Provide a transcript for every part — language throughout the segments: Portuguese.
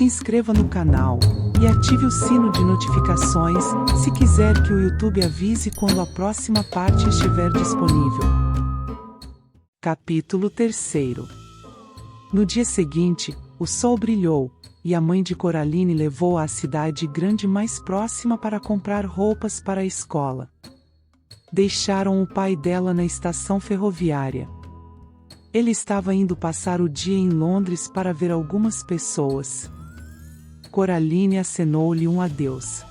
inscreva no canal e ative o sino de notificações, se quiser que o YouTube avise quando a próxima parte estiver disponível. Capítulo 3. No dia seguinte, o sol brilhou, e a mãe de Coraline levou-a à cidade grande mais próxima para comprar roupas para a escola. Deixaram o pai dela na estação ferroviária. Ele estava indo passar o dia em Londres para ver algumas pessoas. Coraline acenou-lhe um adeus.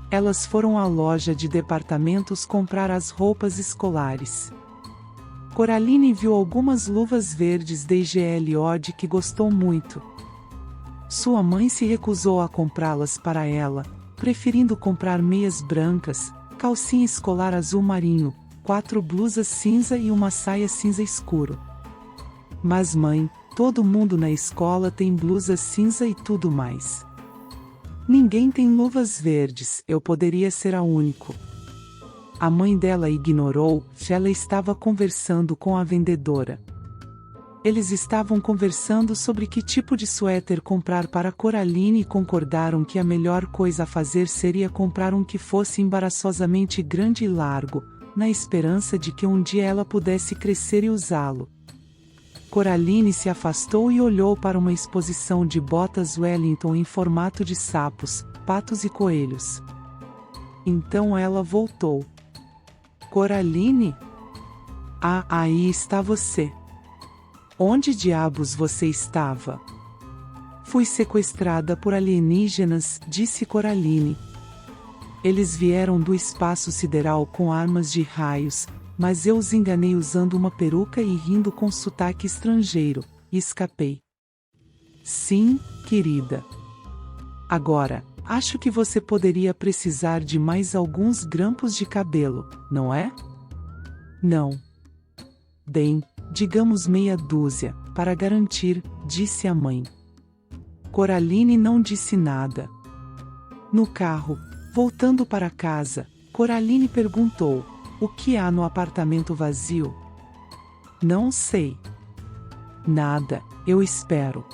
Elas foram à loja de departamentos comprar as roupas escolares. Coraline viu algumas luvas verdes da IGLOD que gostou muito. Sua mãe se recusou a comprá-las para ela, preferindo comprar meias brancas, calcinha escolar azul marinho, 4 blusas cinza e uma saia cinza escuro. Mas mãe, todo mundo na escola tem blusa cinza e tudo mais. Ninguém tem luvas verdes, eu poderia ser a única. A mãe dela ignorou, ela estava conversando com a vendedora. Eles estavam conversando sobre que tipo de suéter comprar para Coraline e concordaram que a melhor coisa a fazer seria comprar um que fosse embaraçosamente grande e largo, na esperança de que um dia ela pudesse crescer e usá-lo. Coraline se afastou e olhou para uma exposição de botas Wellington em formato de sapos, patos e coelhos. Então ela voltou. Coraline? Ah, aí está você. Onde diabos você estava? Fui sequestrada por alienígenas, disse Coraline. Eles vieram do espaço sideral com armas de raios, mas eu os enganei usando uma peruca e rindo com sotaque estrangeiro, e escapei. Sim, querida. Agora, acho que você poderia precisar de mais alguns grampos de cabelo, não é? Não. Bem, digamos meia dúzia, para garantir, disse a mãe. Coraline não disse nada. No carro, voltando para casa, Coraline perguntou: o que há no apartamento vazio? Não sei. Nada, eu espero.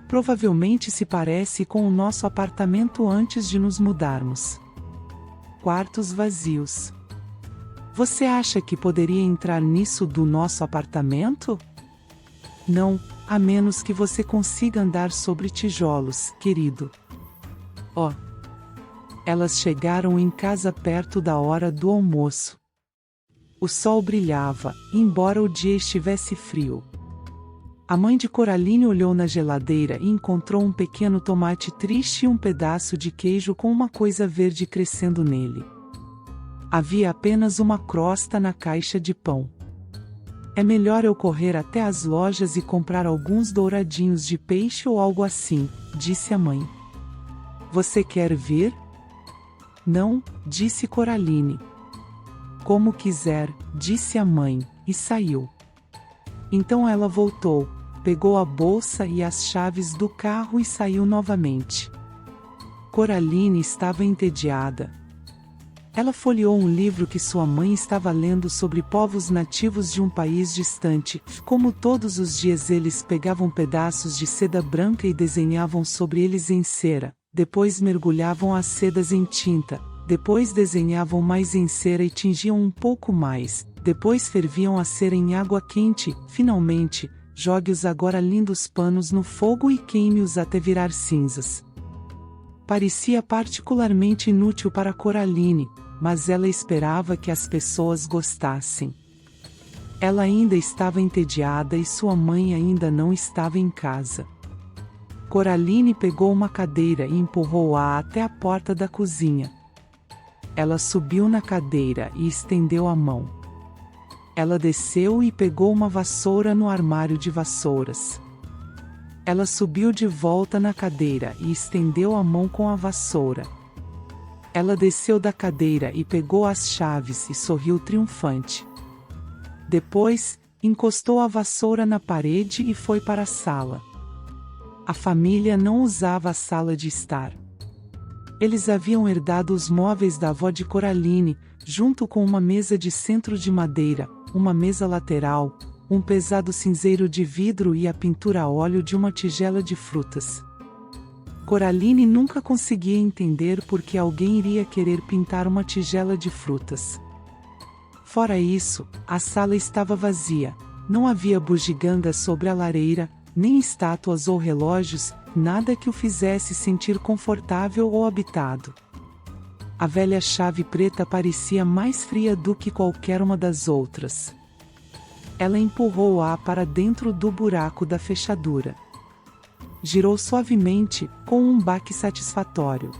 Provavelmente se parece com o nosso apartamento antes de nos mudarmos. Quartos vazios. Você acha que poderia entrar nisso do nosso apartamento? Não, a menos que você consiga andar sobre tijolos, querido. Oh. Elas chegaram em casa perto da hora do almoço. O sol brilhava, embora o dia estivesse frio. A mãe de Coraline olhou na geladeira e encontrou um pequeno tomate triste e um pedaço de queijo com uma coisa verde crescendo nele. Havia apenas uma crosta na caixa de pão. É melhor eu correr até as lojas e comprar alguns douradinhos de peixe ou algo assim, disse a mãe. Você quer vir? Não, disse Coraline. Como quiser, disse a mãe, e saiu. Então ela voltou, pegou a bolsa e as chaves do carro e saiu novamente. Coraline estava entediada. Ela folheou um livro que sua mãe estava lendo sobre povos nativos de um país distante. Como todos os dias eles pegavam pedaços de seda branca e desenhavam sobre eles em cera. Depois mergulhavam as sedas em tinta, depois desenhavam mais em cera e tingiam um pouco mais, depois ferviam a cera em água quente, finalmente, jogue os agora lindos panos no fogo e queime-os até virar cinzas. Parecia particularmente inútil para Coraline, mas ela esperava que as pessoas gostassem. Ela ainda estava entediada e sua mãe ainda não estava em casa. Coraline pegou uma cadeira e empurrou-a até a porta da cozinha. Ela subiu na cadeira e estendeu a mão. Ela desceu e pegou uma vassoura no armário de vassouras. Ela subiu de volta na cadeira e estendeu a mão com a vassoura. Ela desceu da cadeira e pegou as chaves e sorriu triunfante. Depois, encostou a vassoura na parede e foi para a sala. A família não usava a sala de estar. Eles haviam herdado os móveis da avó de Coraline, junto com uma mesa de centro de madeira, uma mesa lateral, um pesado cinzeiro de vidro e a pintura a óleo de uma tigela de frutas. Coraline nunca conseguia entender por que alguém iria querer pintar uma tigela de frutas. Fora isso, a sala estava vazia, não havia bugiganga sobre a lareira, nem estátuas ou relógios, nada que o fizesse sentir confortável ou habitado. A velha chave preta parecia mais fria do que qualquer uma das outras. Ela empurrou-a para dentro do buraco da fechadura. Girou suavemente, com um baque satisfatório.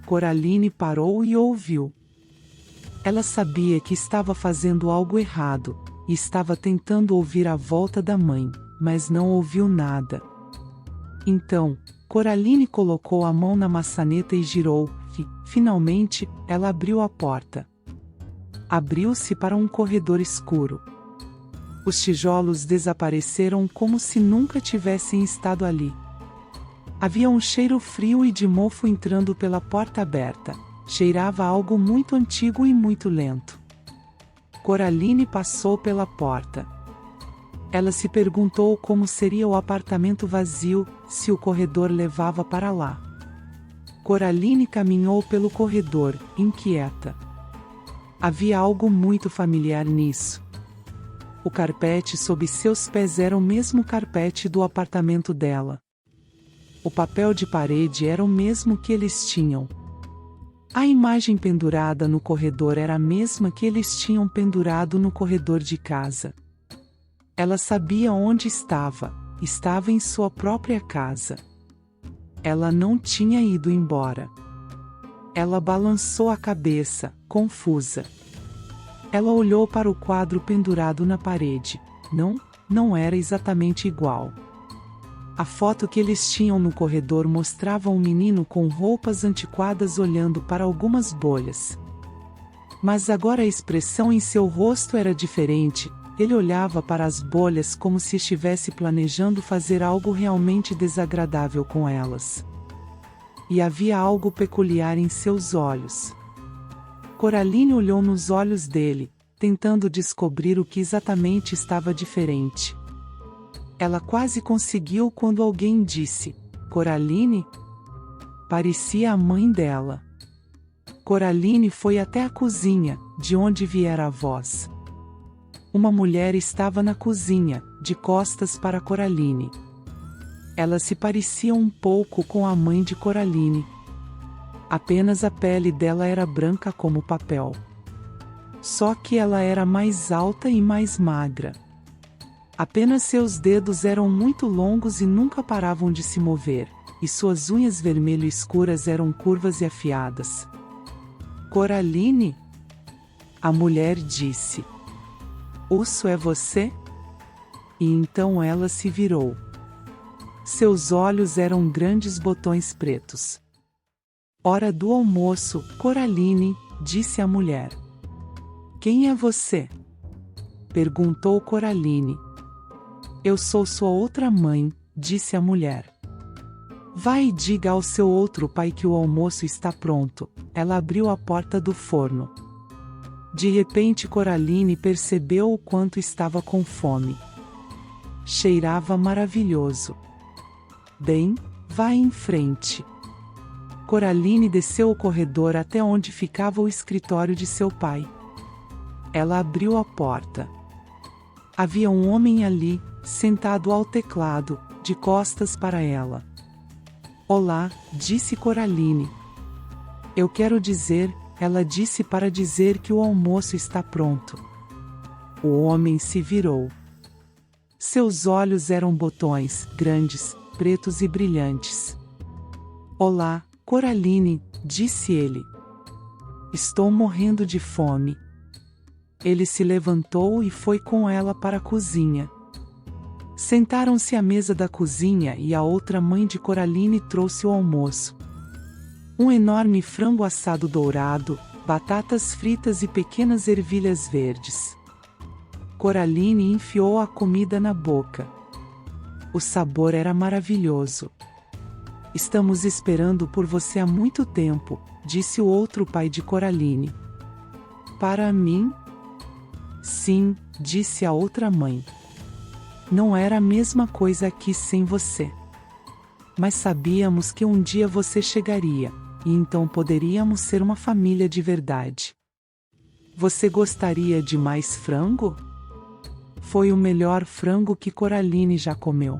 Coraline parou e ouviu. Ela sabia que estava fazendo algo errado, e estava tentando ouvir a volta da mãe, mas não ouviu nada. Então, Coraline colocou a mão na maçaneta e girou, e, finalmente, ela abriu a porta. Abriu-se para um corredor escuro. Os tijolos desapareceram como se nunca tivessem estado ali. Havia um cheiro frio e de mofo entrando pela porta aberta. Cheirava a algo muito antigo e muito lento. Coraline passou pela porta. Ela se perguntou como seria o apartamento vazio, se o corredor levava para lá. Coraline caminhou pelo corredor, inquieta. Havia algo muito familiar nisso. O carpete sob seus pés era o mesmo carpete do apartamento dela. O papel de parede era o mesmo que eles tinham. A imagem pendurada no corredor era a mesma que eles tinham pendurado no corredor de casa. Ela sabia onde estava, estava em sua própria casa. Ela não tinha ido embora. Ela balançou a cabeça, confusa. Ela olhou para o quadro pendurado na parede. Não era exatamente igual. A foto que eles tinham no corredor mostrava um menino com roupas antiquadas olhando para algumas bolhas. Mas agora a expressão em seu rosto era diferente, ele olhava para as bolhas como se estivesse planejando fazer algo realmente desagradável com elas. E havia algo peculiar em seus olhos. Coraline olhou nos olhos dele, tentando descobrir o que exatamente estava diferente. Ela quase conseguiu quando alguém disse: "Coraline?" Parecia a mãe dela. Coraline foi até a cozinha, de onde viera a voz. Uma mulher estava na cozinha, de costas para Coraline. Ela se parecia um pouco com a mãe de Coraline. Apenas a pele dela era branca como papel. Só que ela era mais alta e mais magra. Apenas seus dedos eram muito longos e nunca paravam de se mover, e suas unhas vermelho escuras eram curvas e afiadas. "Coraline?" A mulher disse. "Isso é você?" E então ela se virou. Seus olhos eram grandes botões pretos. "Hora do almoço, Coraline", disse a mulher. "Quem é você?" perguntou Coraline. "Eu sou sua outra mãe", disse a mulher. "Vá e diga ao seu outro pai que o almoço está pronto." Ela abriu a porta do forno. De repente Coraline percebeu o quanto estava com fome. Cheirava maravilhoso. "Bem, vá em frente." Coraline desceu o corredor até onde ficava o escritório de seu pai. Ela abriu a porta. Havia um homem ali, sentado ao teclado, de costas para ela. "Olá", disse Coraline. "Eu quero dizer", ela disse para dizer que o almoço está pronto. O homem se virou. Seus olhos eram botões, grandes, pretos e brilhantes. "Olá, Coraline", disse ele. "Estou morrendo de fome." Ele se levantou e foi com ela para a cozinha. Sentaram-se à mesa da cozinha e a outra mãe de Coraline trouxe o almoço. Um enorme frango assado dourado, batatas fritas e pequenas ervilhas verdes. Coraline enfiou a comida na boca. O sabor era maravilhoso. "Estamos esperando por você há muito tempo", disse o outro pai de Coraline. "Para mim?" "Sim", disse a outra mãe. "Não era a mesma coisa aqui sem você." mas sabíamos que um dia você chegaria, e então poderíamos ser uma família de verdade. Você gostaria de mais frango? Foi o melhor frango que Coraline já comeu.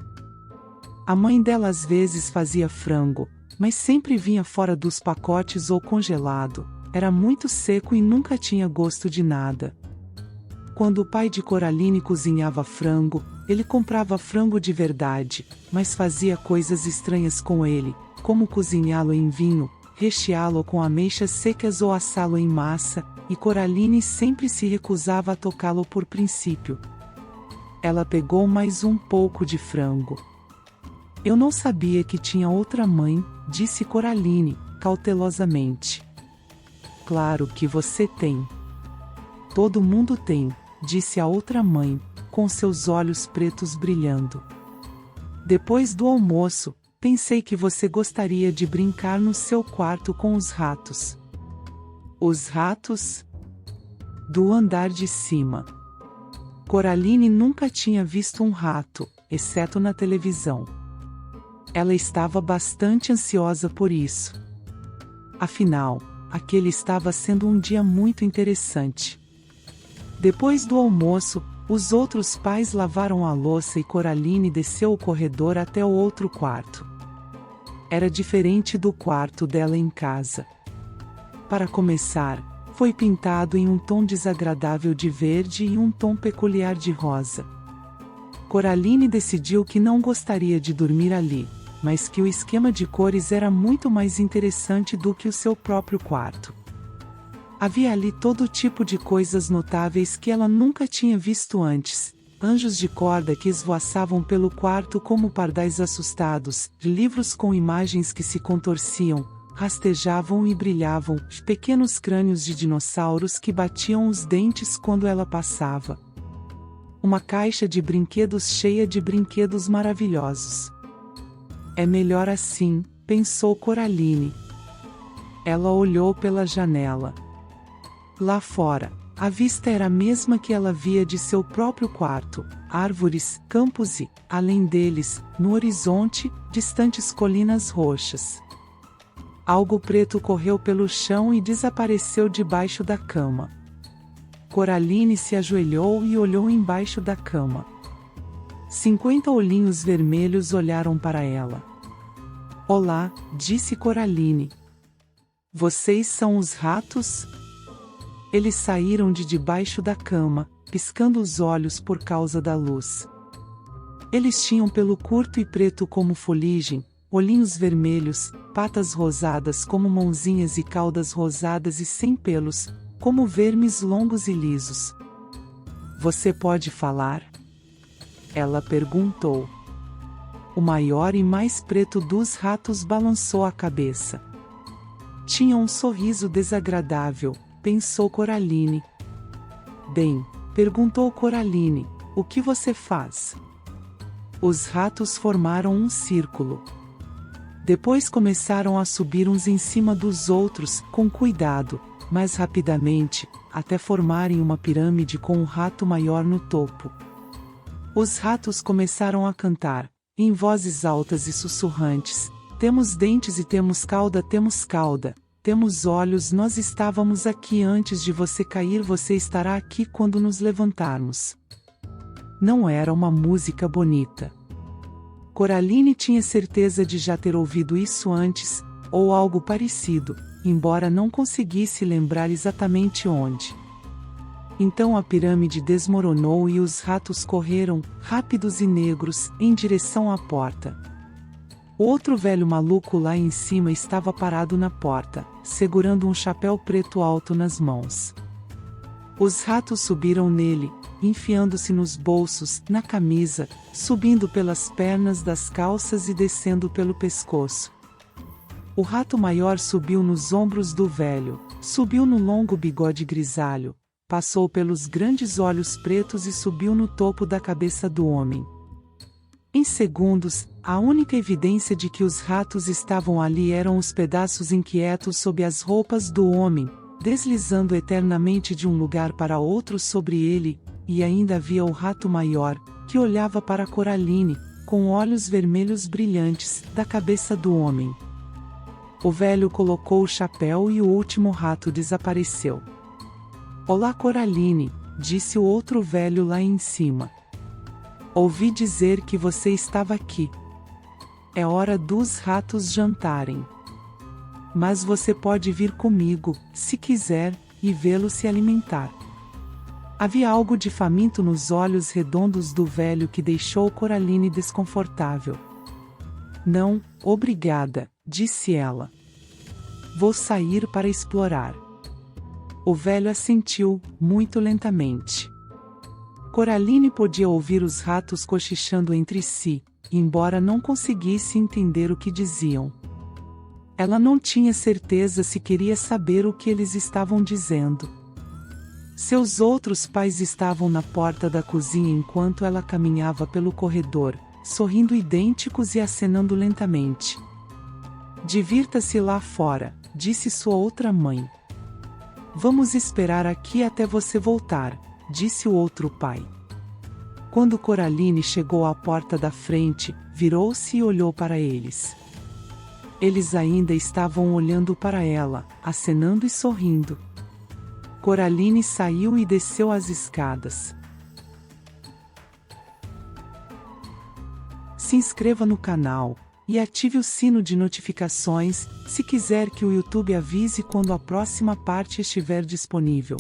A mãe dela às vezes fazia frango, mas sempre vinha fora dos pacotes ou congelado, era muito seco e nunca tinha gosto de nada. Quando o pai de Coraline cozinhava frango, ele comprava frango de verdade, mas fazia coisas estranhas com ele, como cozinhá-lo em vinho, recheá-lo com ameixas secas ou assá-lo em massa, e Coraline sempre se recusava a tocá-lo por princípio. Ela pegou mais um pouco de frango. Eu não sabia que tinha outra mãe, disse Coraline, cautelosamente. Claro que você tem. Todo mundo tem, disse a outra mãe, com seus olhos pretos brilhando. Depois do almoço, pensei que você gostaria de brincar no seu quarto com os ratos. Os ratos? Do andar de cima. Coraline nunca tinha visto um rato, exceto na televisão. Ela estava bastante ansiosa por isso. Afinal, aquele estava sendo um dia muito interessante. Depois do almoço, os outros pais lavaram a louça e Coraline desceu o corredor até o outro quarto. Era diferente do quarto dela em casa. Para começar, foi pintado em um tom desagradável de verde e um tom peculiar de rosa. Coraline decidiu que não gostaria de dormir ali, mas que o esquema de cores era muito mais interessante do que o seu próprio quarto. Havia ali todo tipo de coisas notáveis que ela nunca tinha visto antes. Anjos de corda que esvoaçavam pelo quarto como pardais assustados, livros com imagens que se contorciam, rastejavam e brilhavam, pequenos crânios de dinossauros que batiam os dentes quando ela passava. Uma caixa de brinquedos cheia de brinquedos maravilhosos. É melhor assim, pensou Coraline. Ela olhou pela janela. Lá fora, a vista era a mesma que ela via de seu próprio quarto: árvores, campos e, além deles, no horizonte, distantes colinas roxas. Algo preto correu pelo chão e desapareceu debaixo da cama. Coraline se ajoelhou e olhou embaixo da cama. 50 olhinhos vermelhos olharam para ela. Olá, disse Coraline. Vocês são os ratos? Eles saíram de debaixo da cama, piscando os olhos por causa da luz. Eles tinham pelo curto e preto como fuligem, olhinhos vermelhos, patas rosadas como mãozinhas e caudas rosadas e sem pelos, como vermes longos e lisos. Você pode falar? Ela perguntou. O maior e mais preto dos ratos balançou a cabeça. Tinha um sorriso desagradável, pensou Coraline. Bem, perguntou Coraline, o que você faz? Os ratos formaram um círculo. Depois começaram a subir uns em cima dos outros, com cuidado, mas rapidamente, até formarem uma pirâmide com um rato maior no topo. Os ratos começaram a cantar, em vozes altas e sussurrantes: temos dentes e temos cauda, temos olhos, nós estávamos aqui antes de você cair, você estará aqui quando nos levantarmos. Não era uma música bonita. Coraline tinha certeza de já ter ouvido isso antes, ou algo parecido, embora não conseguisse lembrar exatamente onde. Então a pirâmide desmoronou e os ratos correram, rápidos e negros, em direção à porta. Outro velho maluco lá em cima estava parado na porta, segurando um chapéu preto alto nas mãos. Os ratos subiram nele, enfiando-se nos bolsos, na camisa, subindo pelas pernas das calças e descendo pelo pescoço. O rato maior subiu nos ombros do velho, subiu no longo bigode grisalho, passou pelos grandes olhos pretos e subiu no topo da cabeça do homem. Em segundos, a única evidência de que os ratos estavam ali eram os pedaços inquietos sob as roupas do homem, deslizando eternamente de um lugar para outro sobre ele, e ainda havia o rato maior, que olhava para Coraline, com olhos vermelhos brilhantes, da cabeça do homem. O velho colocou o chapéu e o último rato desapareceu. Olá, Coraline, disse o outro velho lá em cima. Ouvi dizer que você estava aqui. É hora dos ratos jantarem. Mas você pode vir comigo, se quiser, e vê-lo se alimentar. Havia algo de faminto nos olhos redondos do velho que deixou Coraline desconfortável. Não, obrigada, disse ela. Vou sair para explorar. O velho assentiu, muito lentamente. Coraline podia ouvir os ratos cochichando entre si, embora não conseguisse entender o que diziam. Ela não tinha certeza se queria saber o que eles estavam dizendo. Seus outros pais estavam na porta da cozinha enquanto ela caminhava pelo corredor, sorrindo idênticos e acenando lentamente. Divirta-se lá fora, disse sua outra mãe. Vamos esperar aqui até você voltar, disse o outro pai. Quando Coraline chegou à porta da frente, virou-se e olhou para eles. Eles ainda estavam olhando para ela, acenando e sorrindo. Coraline saiu e desceu as escadas. Se inscreva no canal e ative o sino de notificações, se quiser que o YouTube avise quando a próxima parte estiver disponível.